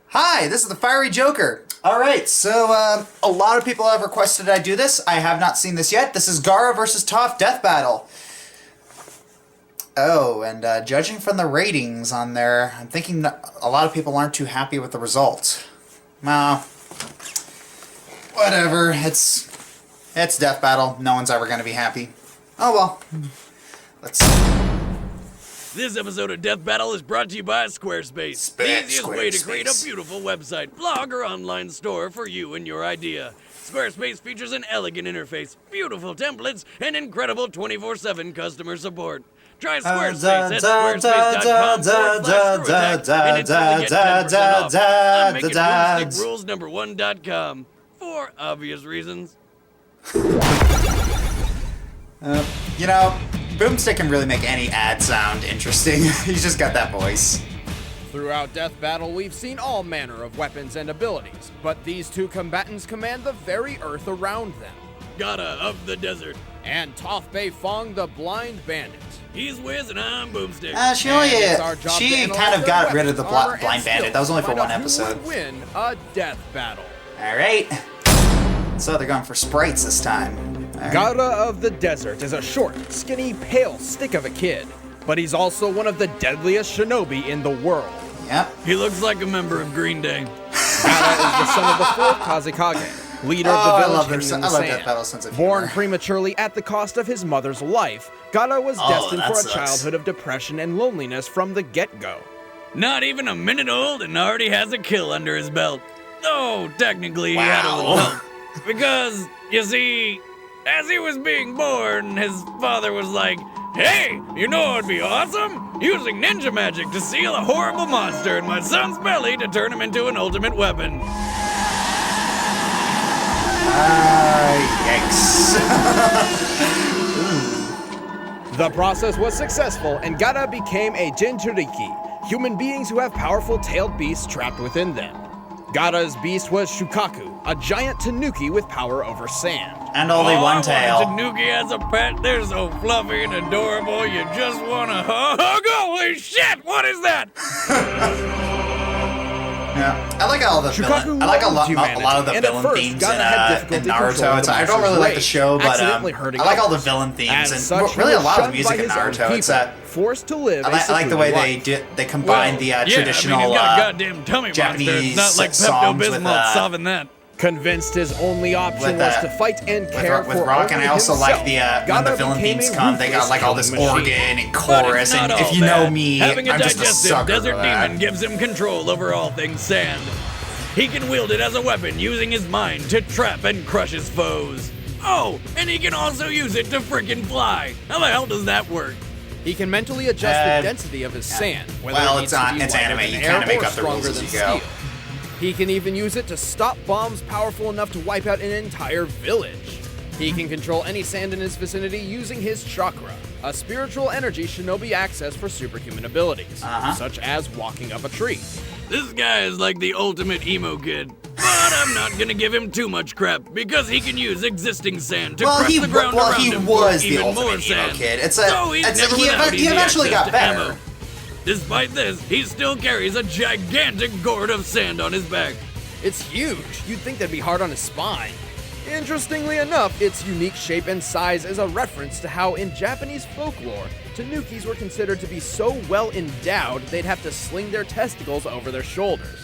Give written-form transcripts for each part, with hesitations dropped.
Hi, this is the Fiery Joker. Alright, so a lot of people have requested I do this. I have not seen this yet. This is Gaara versus Toph Death Battle. Oh, and judging from the ratings on there, I'm thinking that a lot of people aren't too happy with the result. Well, whatever. It's Death Battle. No one's ever going to be happy. Oh well. Let's see. This episode of Death Battle is brought to you by Squarespace. The easiest way to create a beautiful website, blog, or online store for you and your idea. Squarespace features an elegant interface, beautiful templates, and incredible 24/7 customer support. Try Squarespace at squarespace.com/screwattack and instantly get 10% off. I'm making boomstickrules #1.com for obvious reasons. You know, Boomstick can really make any ad sound interesting. He's just got that voice. Throughout Death Battle, we've seen all manner of weapons and abilities, but these two combatants command the very earth around them. Gaara of the desert. And Toph Beifong, the blind bandit. He's Wiz and I'm Boomstick. She kind of got rid of the blind bandit. That was only for one episode. Who would win a death battle? Alright. So they're going for sprites this time. Right. Gaara of the desert is a short, skinny, pale stick of a kid, but he's also one of the deadliest shinobi in the world. Yep. He looks like a member of Green Day. Gaara is the son of the fourth Kazekage, leader of the village hidden in the Death Battle sense of Born humor. prematurely at the cost of his mother's life, Gaara was destined for a childhood of depression and loneliness from the get-go. Not even a minute old and already has a kill under his belt. Though, technically, he had a little help. Because, you see, as he was being born, his father was like, "Hey, you know what would be awesome? Using ninja magic to seal a horrible monster in my son's belly to turn him into an ultimate weapon." Yikes. The process was successful, and Gaara became a Jinchuriki, human beings who have powerful tailed beasts trapped within them. Gaara's beast was Shukaku, a giant tanuki with power over sand. And only one tail. Tanuki as a pet, they're so fluffy and adorable, you just wanna hug. Holy shit, what is that? Yeah, I like all the villain. I like a lot of the villain themes in Naruto. I don't really like the show, but I like all the villain themes and really a lot of the music in Naruto. It's forced to live. I like the way they combine the traditional he's got a goddamn tummy Japanese monster. It's not like Pepto-Bismol solving that. Convinced his only option was to fight and care for Rock, and I also himself, like when the villain themes come, they got like all this organ and chorus, and if you know me, having a I'm just a sucker desert for that. demon gives him control over all things sand. He can wield it as a weapon using his mind to trap and crush his foes. Oh, and he can also use it to frickin' fly. How the hell does that work? He can mentally adjust the density of his sand, whether it needs to be it's lighter anime. than You air kind of make or up the rules stronger as than you go. steel. He can even use it to stop bombs powerful enough to wipe out an entire village. He can control any sand in his vicinity using his chakra, a spiritual energy shinobi access for superhuman abilities, such as walking up a tree. This guy is like the ultimate emo kid, but I'm not gonna give him too much crap because he can use existing sand to crush the ground around him for even more sand. Kid. He eventually got better. Ammo. Despite this, he still carries a gigantic gourd of sand on his back. It's huge. You'd think that'd be hard on his spine. Interestingly enough, its unique shape and size is a reference to how in Japanese folklore, tanukis were considered to be so well endowed they'd have to sling their testicles over their shoulders.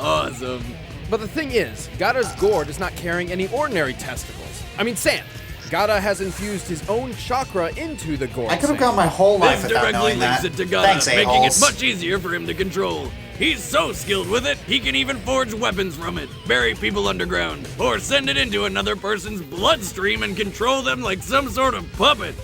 Awesome. But the thing is, Gaara's gourd is not carrying any ordinary sand. Gaara has infused his own chakra into the gourd. I could have gone my whole life this without knowing that. Links it to Gaara, Thanks, making it a-holes. much easier for him to control. He's so skilled with it, he can even forge weapons from it, bury people underground, or send it into another person's bloodstream and control them like some sort of puppet.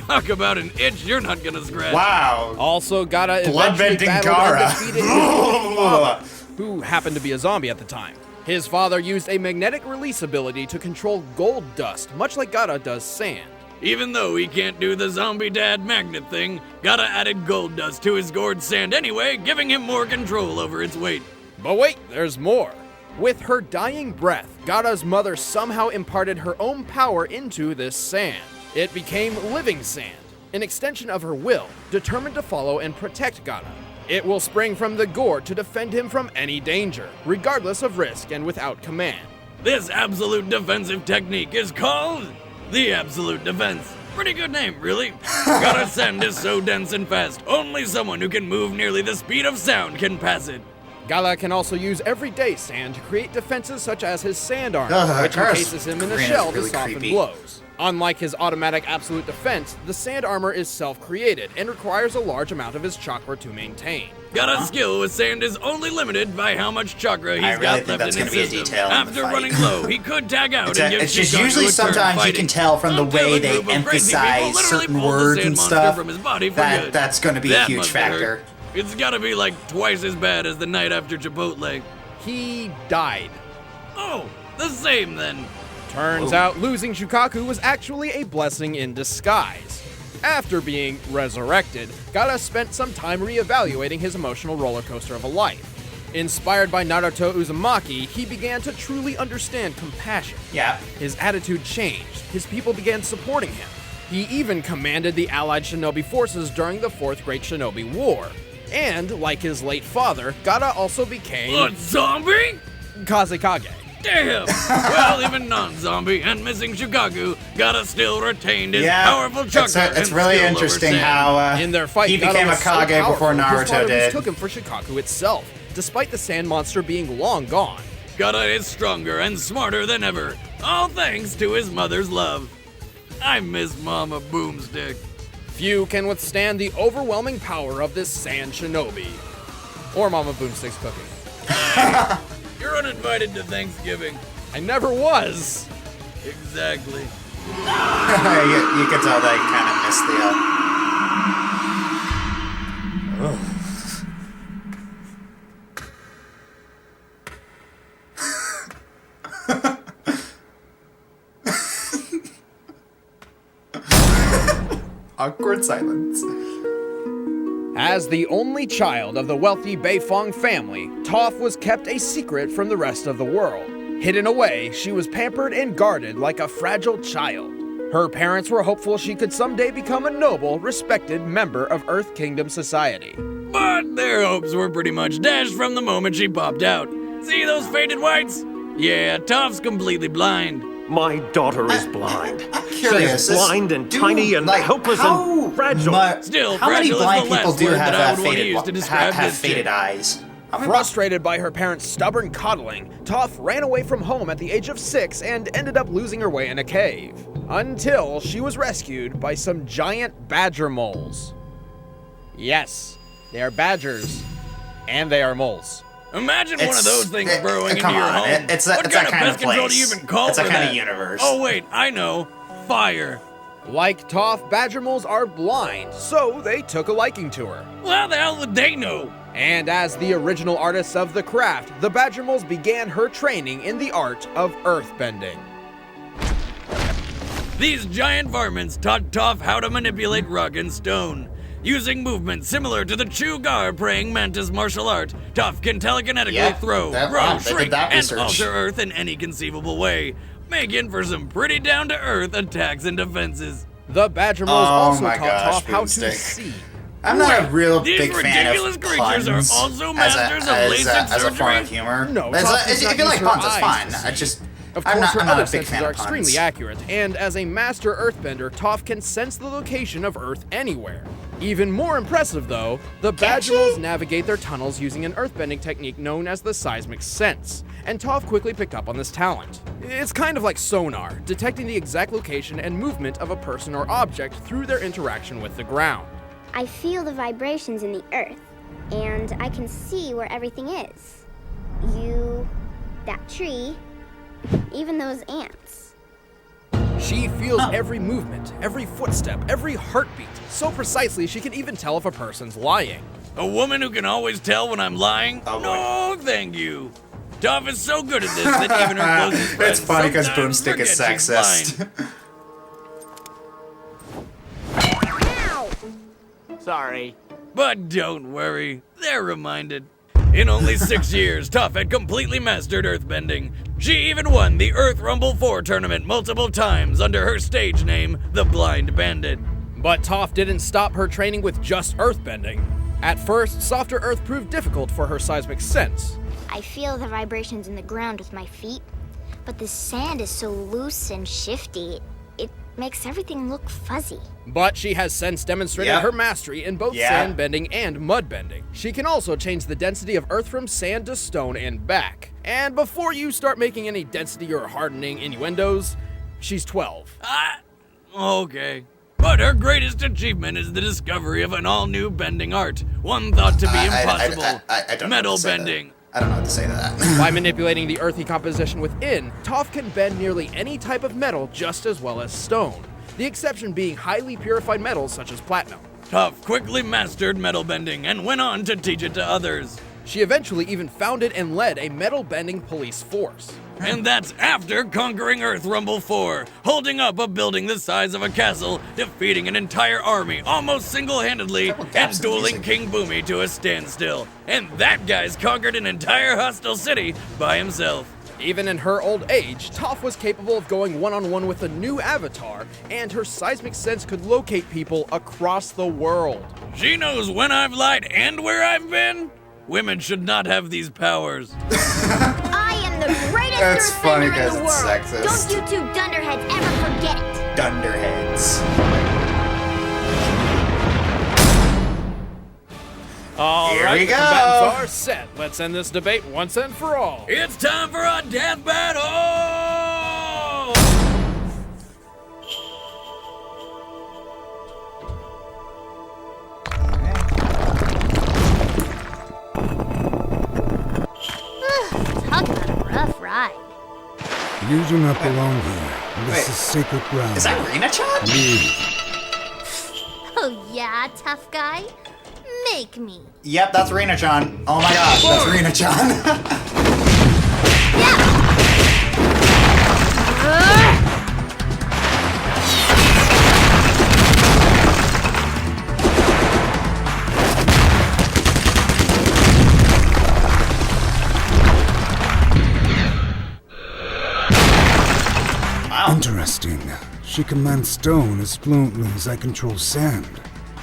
Talk about an itch you're not gonna scratch. Wow. Also, Gaara eventually Bloodbending battled Gaara. and defeated his father, who happened to be a zombie at the time. His father used a magnetic release ability to control gold dust, much like Gaara does sand. Even though he can't do the zombie dad magnet thing, Gaara added gold dust to his gourd sand anyway, giving him more control over its weight. But wait, there's more. With her dying breath, Gaara's mother somehow imparted her own power into this sand. It became living sand, an extension of her will, determined to follow and protect Gaara. It will spring from the gourd to defend him from any danger, regardless of risk and without command. This absolute defensive technique is called the Absolute Defense. Pretty good name, really. Gaara's sand is so dense and fast, only someone who can move nearly the speed of sound can pass it. Gaara can also use everyday sand to create defenses such as his sand armor, which encases him in a shell to soften blows. Unlike his automatic absolute defense, the sand armor is self-created and requires a large amount of his chakra to maintain. Gaara's skill with sand is only limited by how much chakra he's got left in his system. After running low, he could tag out and give it's just usually sometimes you can tell from the way they emphasize certain words and stuff that that's going to be a huge factor. It's gotta be like twice as bad as the night after Chipotle. He died. Oh, the same then. Turns out losing Shukaku was actually a blessing in disguise. After being resurrected, Gaara spent some time reevaluating his emotional roller coaster of a life. Inspired by Naruto Uzumaki, he began to truly understand compassion. Yeah. His attitude changed. His people began supporting him. He even commanded the allied shinobi forces during the Fourth Great Shinobi War. And, like his late father, Gaara also became... A zombie? Kazekage. Damn! Well, even non-zombie and missing Shukaku, Gaara still retained his powerful chakra. It's really interesting how in their fight, he became a Kage before Naruto did. His took him for Shukaku itself, despite the sand monster being long gone. Gaara is stronger and smarter than ever, all thanks to his mother's love. I miss Mama Boomstick. Few can withstand the overwhelming power of this sand shinobi. Or Mama Boomstick's cooking. You're uninvited to Thanksgiving. I never was. Exactly. you could tell that he kind of missed the awkward silence. As the only child of the wealthy Beifong family, Toph was kept a secret from the rest of the world. Hidden away, she was pampered and guarded like a fragile child. Her parents were hopeful she could someday become a noble, respected member of Earth Kingdom society. But their hopes were pretty much dashed from the moment she popped out. See those faded whites? Yeah, Toph's completely blind. My daughter is blind. I'm curious. She is blind and tiny and helpless and fragile. Still, how many blind people do have faded eyes? Frustrated by her parents' stubborn coddling, Toph ran away from home at the age of 6 and ended up losing her way in a cave. Until she was rescued by some giant badger moles. Yes, they are badgers, and they are moles. Imagine one of those things burrowing into your home. It's that kind of place. Control do you even call it's for that kind that? of universe. Oh wait, I know. Fire. Like Toph, badger moles are blind, so they took a liking to her. Well, how the hell would they know? And as the original artists of the craft, the badger moles began her training in the art of earthbending. These giant varmints taught Toph how to manipulate rock and stone. Using movements similar to the Chugar praying mantis martial art, Toph can telekinetically throw, grow, shrink, and alter Earth in any conceivable way, making for some pretty down-to-earth attacks and defenses. The badger moles also taught Toph how to see. I'm not a real big fan of ridiculous creatures are also masters of as a form of humor. No, if you like puns, it's fine. I'm not a big fan of puns. Extremely accurate, and as a master earthbender, Toph can sense the location of Earth anywhere. Even more impressive, though, the badger moles navigate their tunnels using an earthbending technique known as the seismic sense, and Toph quickly picked up on this talent. It's kind of like sonar, detecting the exact location and movement of a person or object through their interaction with the ground. I feel the vibrations in the earth, and I can see where everything is. You, that tree, even those ants. She feels every movement, every footstep, every heartbeat, so precisely she can even tell if a person's lying. A woman who can always tell when I'm lying? Oh, no, thank you. Toph is so good at this that even her closest friends It's funny because sometimes Boomstick is forget she's sexist. Ow! Sorry. But don't worry, they're reminded. In only 6 years, Toph had completely mastered earthbending. She even won the Earth Rumble 4 tournament multiple times under her stage name, the Blind Bandit. But Toph didn't stop her training with just earthbending. At first, softer earth proved difficult for her seismic sense. I feel the vibrations in the ground with my feet, but the sand is so loose and shifty, it makes everything look fuzzy. But she has since demonstrated her mastery in both sand bending and mud bending. She can also change the density of earth from sand to stone and back. And before you start making any density or hardening innuendos, she's 12. Okay. But her greatest achievement is the discovery of an all-new bending art, one thought to be impossible. I don't know metal what to say to bending. that. I don't know what to say to that. By manipulating the earthy composition within, Toph can bend nearly any type of metal just as well as stone, the exception being highly purified metals such as platinum. Toph quickly mastered metal bending and went on to teach it to others. She eventually even founded and led a metal bending police force. And that's after conquering Earth Rumble 4, holding up a building the size of a castle, defeating an entire army almost single-handedly, and dueling King Boomy to a standstill. And that guy's conquered an entire hostile city by himself. Even in her old age, Toph was capable of going one-on-one with a new avatar, and her seismic sense could locate people across the world. She knows when I've lied and where I've been. Women should not have these powers. I am the greatest That's funny earthbender in the because world. it's sexist. Don't you two dunderheads ever forget it. Dunderheads. All Here right, we the go. combatants are set. Let's end this debate once and for all. It's time for a death battle! Talk about a rough ride. You do not belong here. This is sacred ground. Is that Rena-chan? Leave. Oh yeah, tough guy? Make me. Yep, that's Rena-chan. Oh my gosh, that's Rena-chan. Interesting. She commands stone as fluently as I control sand.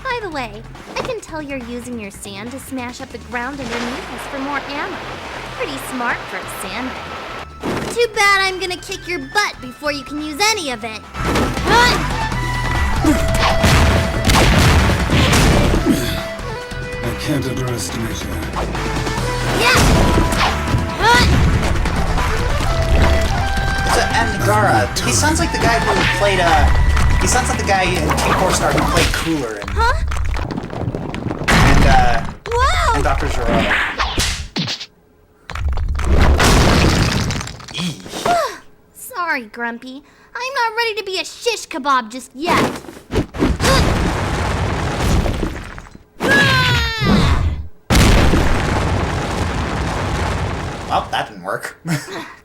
By the way, I can tell you're using your sand to smash up the ground underneath us for more ammo. Pretty smart for a sand. Too bad I'm gonna kick your butt before you can use any of it. I can't underestimate her. And Gaara, he sounds like the guy who played, he sounds like the guy in T4 Star who played Cooler and, Wow! and Dr. Zero. Sorry, Grumpy. I'm not ready to be a shish kebab just yet. Well, that didn't work.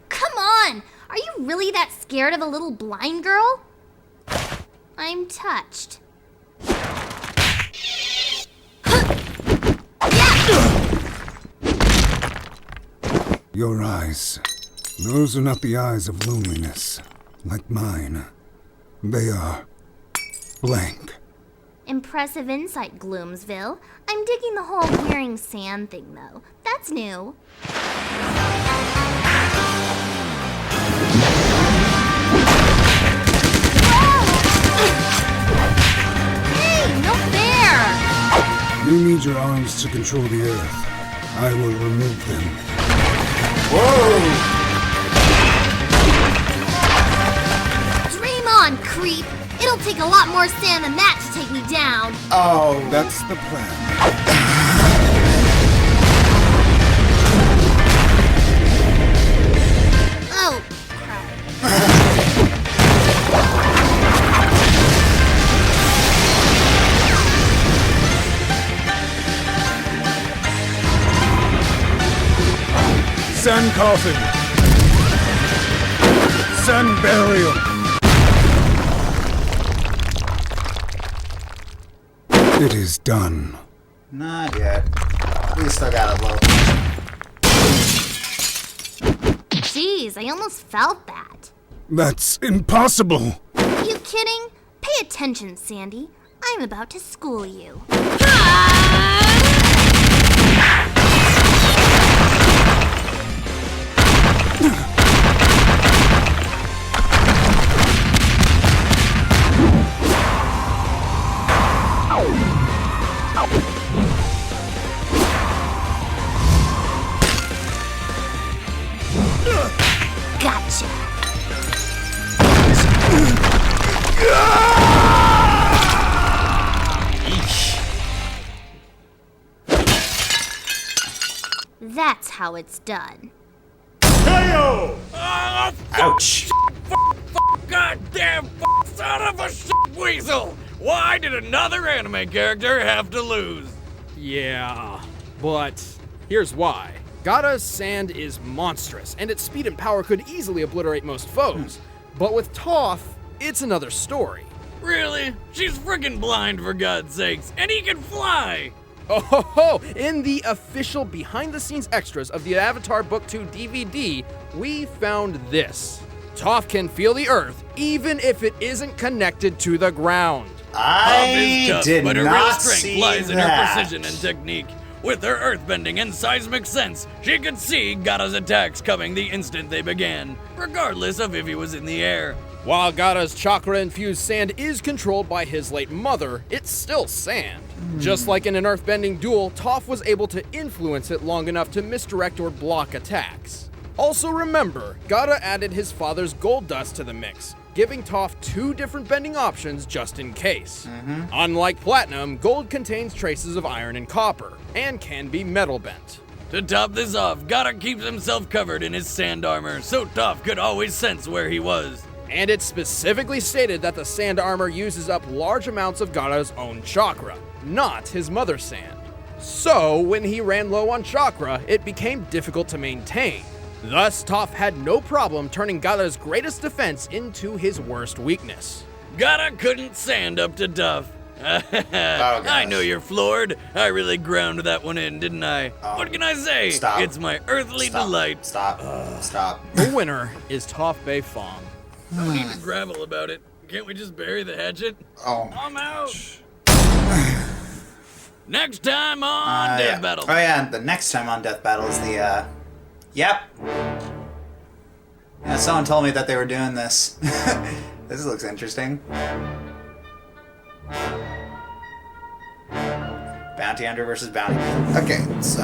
Come on! Are you really that scared of a little blind girl? I'm touched. Your eyes. Those are not the eyes of loneliness, like mine. They are blank. Impressive insight, Gloomsville. I'm digging the whole wearing sand thing, though. That's new. Hey, no fair! You need your arms to control the earth. I will remove them. Whoa! Dream on, creep! It'll take a lot more sand than that to take me down. Oh. That's the plan. Oh, crap. Sun coffin. Sun burial. It is done. Not yet. We still got a little. Jeez, I almost felt that. That's impossible. You kidding? Pay attention, Sandy. I'm about to school you. That's how it's done. Ouch. Goddamn son of a shit weasel! Why did another anime character have to lose? Yeah, but here's why. Gaara's sand is monstrous, and its speed and power could easily obliterate most foes. But with Toph, it's another story. Really? She's freaking blind, for God's sakes, and he can fly! Oh ho ho! In the official behind-the-scenes extras of the Avatar Book 2 DVD, we found this. Toph can feel the earth, even if it isn't connected to the ground. I did but her real not strength see lies in her that. precision and technique. With her earthbending and seismic sense, she could see Gaara's attacks coming the instant they began, regardless of if he was in the air. While Gaara's chakra-infused sand is controlled by his late mother, it's still sand. Just like in an earthbending duel, Toph was able to influence it long enough to misdirect or block attacks. Also remember, Gaara added his father's gold dust to the mix, giving Toph 2 different bending options just in case. Unlike platinum, gold contains traces of iron and copper, and can be metal bent. To top this off, Gaara keeps himself covered in his sand armor, so Toph could always sense where he was. And it's specifically stated that the sand armor uses up large amounts of Gaara's own chakra, not his mother's sand. So, when he ran low on chakra, it became difficult to maintain. Thus, Toph had no problem turning Gaara's greatest defense into his worst weakness. Gaara couldn't sand up to Toph. I know you're floored. I really ground that one in, didn't I? What can I say? Stop. It's my earthly delight. Stop. The winner is Toph Bay Fong. No need to gravel about it. Can't we just bury the hatchet? Oh. I'm out. Next time on Death Battle. Oh yeah, the next time on Death Battle is the, Yep. Yeah, someone told me that they were doing this. This looks interesting. Bounty Hunter versus Bounty. Okay, so...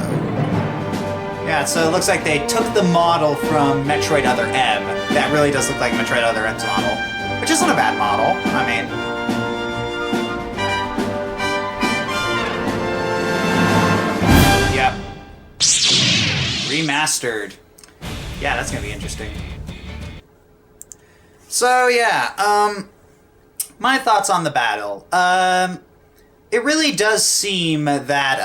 Yeah, so it looks like they took the model from Metroid Other M. That really does look like Metroid Other M's model. Which isn't a bad model. I mean... Yep. Remastered. Yeah, that's gonna be interesting. So, yeah, my thoughts on the battle. It really does seem that,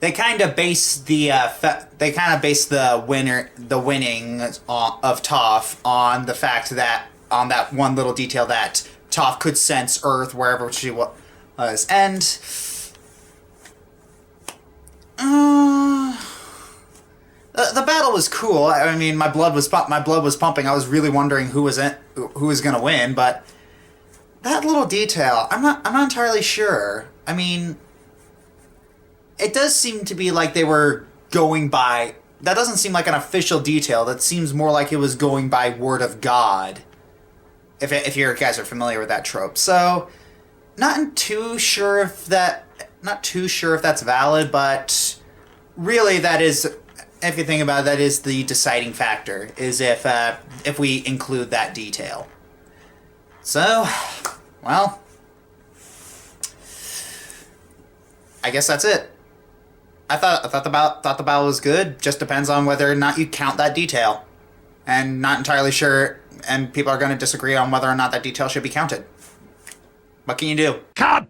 they kind of base the winning of Toph on the fact that on that one little detail that Toph could sense Earth wherever she was, and the battle was cool. I mean, my blood was pumping. I was really wondering who was gonna win, but that little detail, I'm not entirely sure. I mean, it does seem to be like they were going by... That doesn't seem like an official detail. That seems more like it was going by word of God. If you guys are familiar with that trope. So, not too sure if that's valid, but really that is... If you think about it, that is the deciding factor, is if we include that detail. So, well... I guess that's it. I thought the battle was good. Just depends on whether or not you count that detail, and not entirely sure. And people are going to disagree on whether or not that detail should be counted. What can you do? Cut!